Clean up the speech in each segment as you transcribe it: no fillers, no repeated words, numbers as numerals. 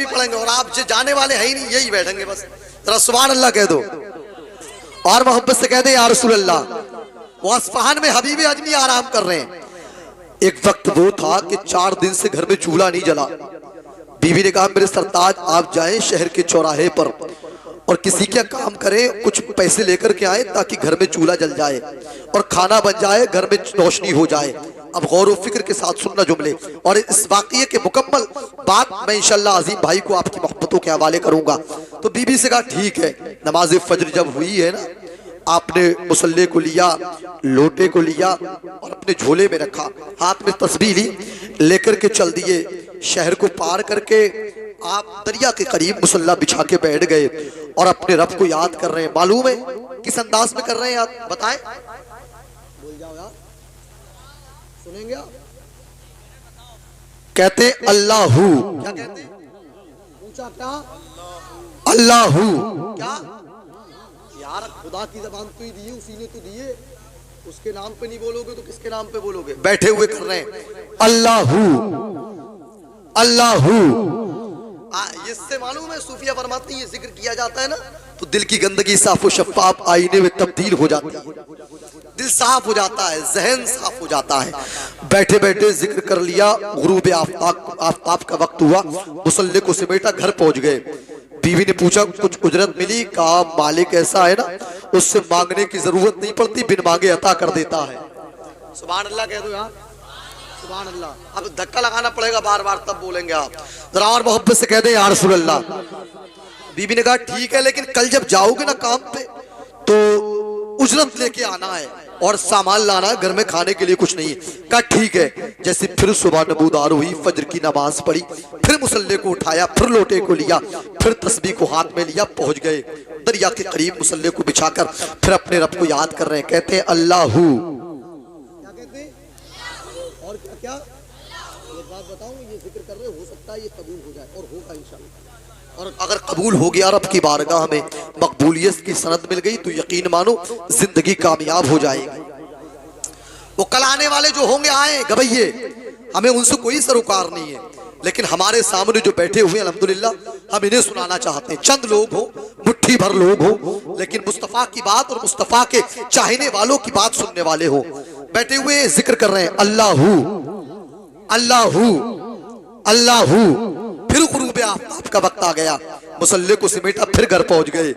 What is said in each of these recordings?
भी पढ़ेंगे और आप जो जाने वाले हैं ही नहीं, यही बैठेंगे बस। जरा सुभान अल्लाह कह दो और मोहब्बत से कह दे या रसूल अल्लाह। वो अस्फहान में हबीब अजमी आराम कर रहे हैं। एक वक्त वो था कि 4 दिन से घर में चूल्हा नहीं जला। बीवी ने कहा मेरे सरताज आप जाएं शहर के चौराहे पर और किसी का काम करें, कुछ पैसे लेकर के आए ताकि घर में चूल्हा जल जाए और खाना बन जाए, घर में रोशनी हो जाए। अब गौर व फिक्र के साथ सुनना जुमले और इस वाक़ये के मुकम्मल बात मैं इंशाअल्लाह अजीम भाई को आपकी मोहब्बतों के हवाले करूंगा। तो बीबी से कहा ठीक है। नमाज फजर जब हुई है ना, आपने मुसल्ले को लिया, लोटे को लिया और अपने झोले में रखा, हाथ में तस्बीह ली, लेकर के चल दिए। शहर को पार करके आप दरिया के करीब मुसल्ला बिछा के बैठ गए और अपने रब को याद कर रहे हैं। मालूम है किस अंदाज में कर रहे हैं याद? बताएं, बोल जाओ यार, सुनेंगे आप? कहते अल्लाहू। क्या कहते? पूछा क्या? अल्लाहू। क्या यार, खुदा की ज़बान तो ही दी है, उसी ने तो दी है। उसके नाम पे नहीं बोलोगे तो किसके नाम पे बोलोगे? बैठे हुए कर रहे हैं अल्लाहू अल्लाहू। इससे मालूम है सूफिया फरमाती है, जिक्र किया जाता है ना तो दिल की गंदगी साफ व शफाफ आईने में तब्दील हो जाती है, दिल साफ हो जाता है, जहन साफ हो जाता है। बैठे बैठे जिक्र कर लिया, गुरूब आफ्ताब का वक्त हुआ, मुसल्ले को समेटा, घर पहुंच गए। बीवी ने पूछा कुछ उजरत मिली? कहा मालिक ऐसा है ना, उससे मांगने की जरूरत नहीं पड़ती, बिन मांगे अता कर देता है। सुभान अल्लाह कह दो यार, सुभान अल्लाह। अब धक्का लगाना पड़ेगा बार बार, तब बोलेंगे आप। जरा और मोहब्बत से कह दे या रसूल अल्लाह। बीबी ने कहा ठीक है, लेकिन कल जब जाओगे ना काम पे तो उजरत लेके आना है और सामान लाना है, घर में खाने के लिए कुछ नहीं है। कहा ठीक है। जैसे फिर सुबह नबूदार हुई, फजर की नमाज पढ़ी, फिर मुसल्ले को उठाया, फिर लोटे को लिया, फिर तस्बीह को हाथ में लिया, पहुंच गए दरिया के करीब। मुसल्ले को बिछाकर फिर अपने रब को याद कर रहे हैं। कहते हैं अल्लाहू। क्या कहते हैं? और क्या क्या एक बात बताऊं, ये जिक्र कर रहे हो सकता है ये कबूल हो जाए और होगा इंशाअल्लाह। और अगर कबूल हो गया, रब की बारगाह में मकबूलियत की सनद मिल गई तो यकीन मानो जिंदगी कामयाब हो जाएगी। वो कल आने वाले जो होंगे आए गवैये, हमें उनसे कोई सरोकार नहीं है, लेकिन हमारे सामने जो बैठे हुए अल्हम्दुलिल्लाह, हम इन्हें सुनाना चाहते हैं। चंद लोग हो, मुट्ठी भर लोग हो, लेकिन मुस्तफ़ा की बात और मुस्तफ़ा के चाहने वालों की बात सुनने वाले हो। बैठे हुए जिक्र कर रहे हैं अल्लाहू अल्लाहू अल्लाहू। फिर गुरूब आफ्ताब का वक्त आ गया, मुसल्ले को समेटा, फिर घर पहुंच गए।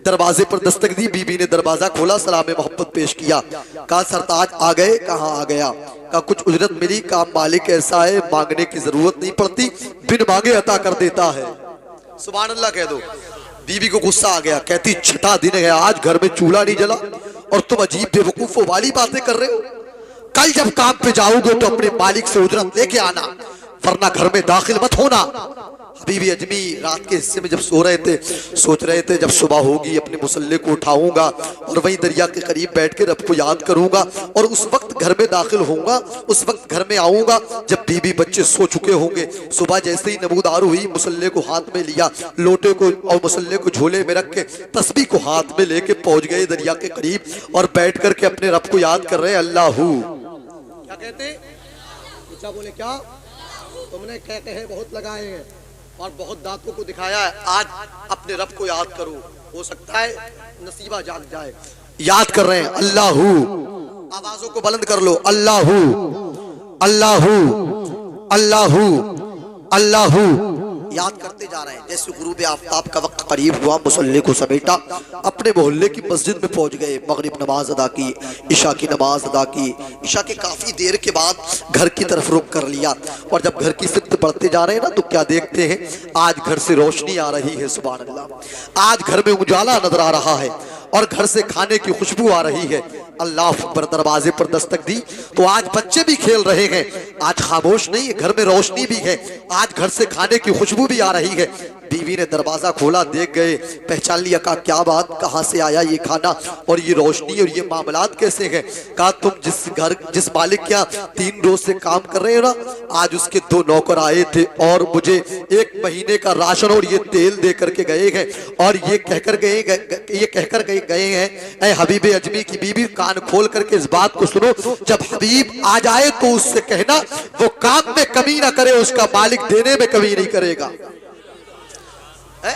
दरवाजे पर दस्तक दी, बीबी ने दरवाजा खोला, सलाम मोहब्बत पेश किया। कहा सरताज आ गए? कहाँ आ गया? कहा कुछ उजरत मिली? कहा मालिक ऐसा है, मांगने की जरूरत नहीं पड़ती, बिन मांगे अता कर देता है। सुभान अल्लाह कह दो। बीबी को गुस्सा आ गया, कहती छठा दिन है आज, घर में चूल्हा नहीं जला और तुम अजीब बेवकूफों वाली बातें कर रहे हो। कल जब काम पे जाओगे तो अपने मालिक से उजरत लेके आना, वरना घर में दाखिल मत होना। हबीबी अजमी रात के हिस्से में जब सो रहे थे, सोच रहे थे जब सुबह होगी अपने मुसल्ले को उठाऊंगा और वहीं दरिया के करीब बैठ के रब को याद करूंगा और उस वक्त घर में दाखिल होऊंगा, उस वक्त घर में आऊंगा जब बीबी बच्चे सो चुके होंगे। सुबह जैसे ही नबूदार हुई, मुसल्ले को हाथ में लिया, लोटे को और मुसल्ले को झोले में रख के तस्बीह को हाथ में लेके पहुंच गए दरिया के करीब और बैठ करके अपने रब को याद कर रहे हैं अल्लाहू। क्या कहते? पूछा, बोले क्या? तुमने कहते हैं बहुत लगाए हैं और बहुत दांतों को दिखाया है, आज अपने रब को याद करो, हो सकता है नसीबा जाग जाए। याद कर रहे हैं अल्लाहू। आवाजों को बुलंद कर लो, अल्लाहू अल्लाहू अल्लाहू अल्लाहू। याद करते जा रहे हैं। जैसे गुरूब आफ्ताब का वक्त करीब हुआ, मुसल्ले को समेटा, अपने मोहल्ले की मस्जिद में पहुंच गए। मगरिब नमाज अदा की, इशा की नमाज अदा की। इशा के काफी देर के बाद घर की तरफ रुख कर लिया और जब घर की सिमत बढ़ते जा रहे हैं ना तो क्या देखते हैं, आज घर से रोशनी आ रही है। सुभान अल्लाह, आज घर में उजाला नजर आ रहा है और घर से खाने की खुशबू आ रही है। अल्लाह अकबर। दरवाजे पर दस्तक दी तो आज बच्चे भी खेल रहे हैं, आज खामोश नहीं है, घर में रोशनी भी है, आज घर से खाने की खुशबू भी आ रही है। बीवी ने दरवाजा खोला, देख गए, पहचान लिया। कहा क्या बात, कहाँ से आया ये खाना और ये रोशनी और ये मामलात कैसे हैं? कहा तुम जिस मालिक के यहाँ 3 रोज से काम कर रहे हो ना, आज उसके 2 नौकर आए थे और मुझे 1 महीने का राशन और ये तेल दे करके गए हैं और ये कहकर गए हैं ऐ हबीब अजमी की बीबी, कान खोल करके इस बात को सुनो, जब हबीब आ जाए तो उससे कहना वो काम में कमी ना करे, उसका मालिक देने में कमी नहीं करेगा। है?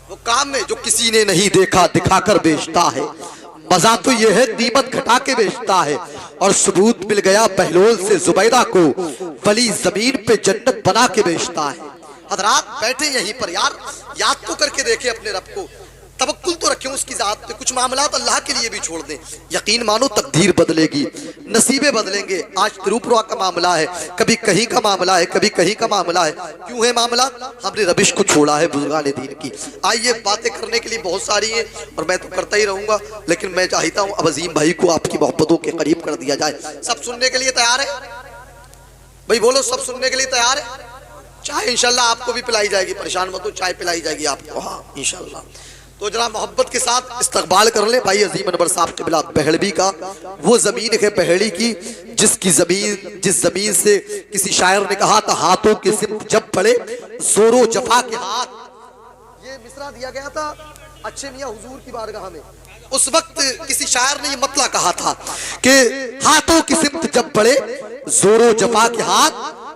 वो काम में जो किसी ने नहीं देखा दिखाकर बेचता है। मजा तो ये है कीमत घटा के बेचता है। और सबूत मिल गया बहलोल से जुबैदा को, वली जमीन पे जन्नत बना के बेचता है। हजरात बैठे यहीं पर यार, याद तो करके देखे अपने रब को, तवक्कुल तो रखें उसकी जात पे। कुछ मामलात अल्लाह के लिए भी छोड़ दें, यकीन मानो तकदीर बदलेगी, नसीबे बदलेंगे। आज तिरुपुरा का मामला है, कभी कहीं का मामला है, कभी कहीं का मामला है। क्यों है मामला? हमने रबिश को छोड़ा है बुजुर्गान दीन की। आइए, बातें करने के लिए बहुत सारी हैं और मैं तो करता ही रहूंगा, लेकिन मैं चाहता हूँ अब अजीम भाई को आपकी मोहब्बतों के करीब कर दिया जाए। सब सुनने के लिए तैयार है भाई? बोलो, सब सुनने के लिए तैयार है? चाय इंशाल्लाह आपको भी पिलाई जाएगी, परेशान मत हो, चाय पिलाई जाएगी आपको, हाँ इंशाल्लाह। तो जरा मोहब्बत के साथ इस्तकबाल कर ले भाई अजीम अनवर साहब क़िबला बहलवी का। वो जमीन है बहड़ी की जिस जमीन से किसी शायर ने कहा था, हाथों के सिमत जब पड़े जोरो जफा के हाथ। ये मिसरा दिया गया था अच्छे मियां हुजूर की बारगाह में। उस वक्त किसी शायर ने ये मतला कहा था कि हाथों की सिमत जब पड़े जोरो जफा के हाथ,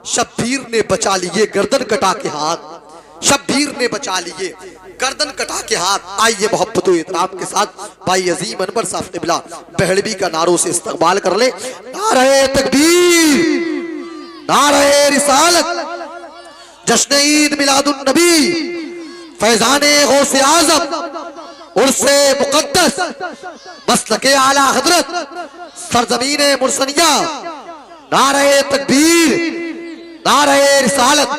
शब्बीर ने बचा लिए गर्दन कटा के हाथ, शब्बीर ने बचा लिए गर्दन कटा के हाथ। आइए मोहब्बत इतराम के साथ भाई अजीम अनवर साहब क़िबला बहलवी का नारों से इस्तकबाल कर ले। नारे तकबीर, नारे रिसालत, जश्न ईद मिलादुन नबी, फैजाने गौसे आज़म, उर्से मुक़द्दस, मसलके आला हज़रत, सरज़मीने मुरसनिया। नारे तकबीर, नारे रिसालत,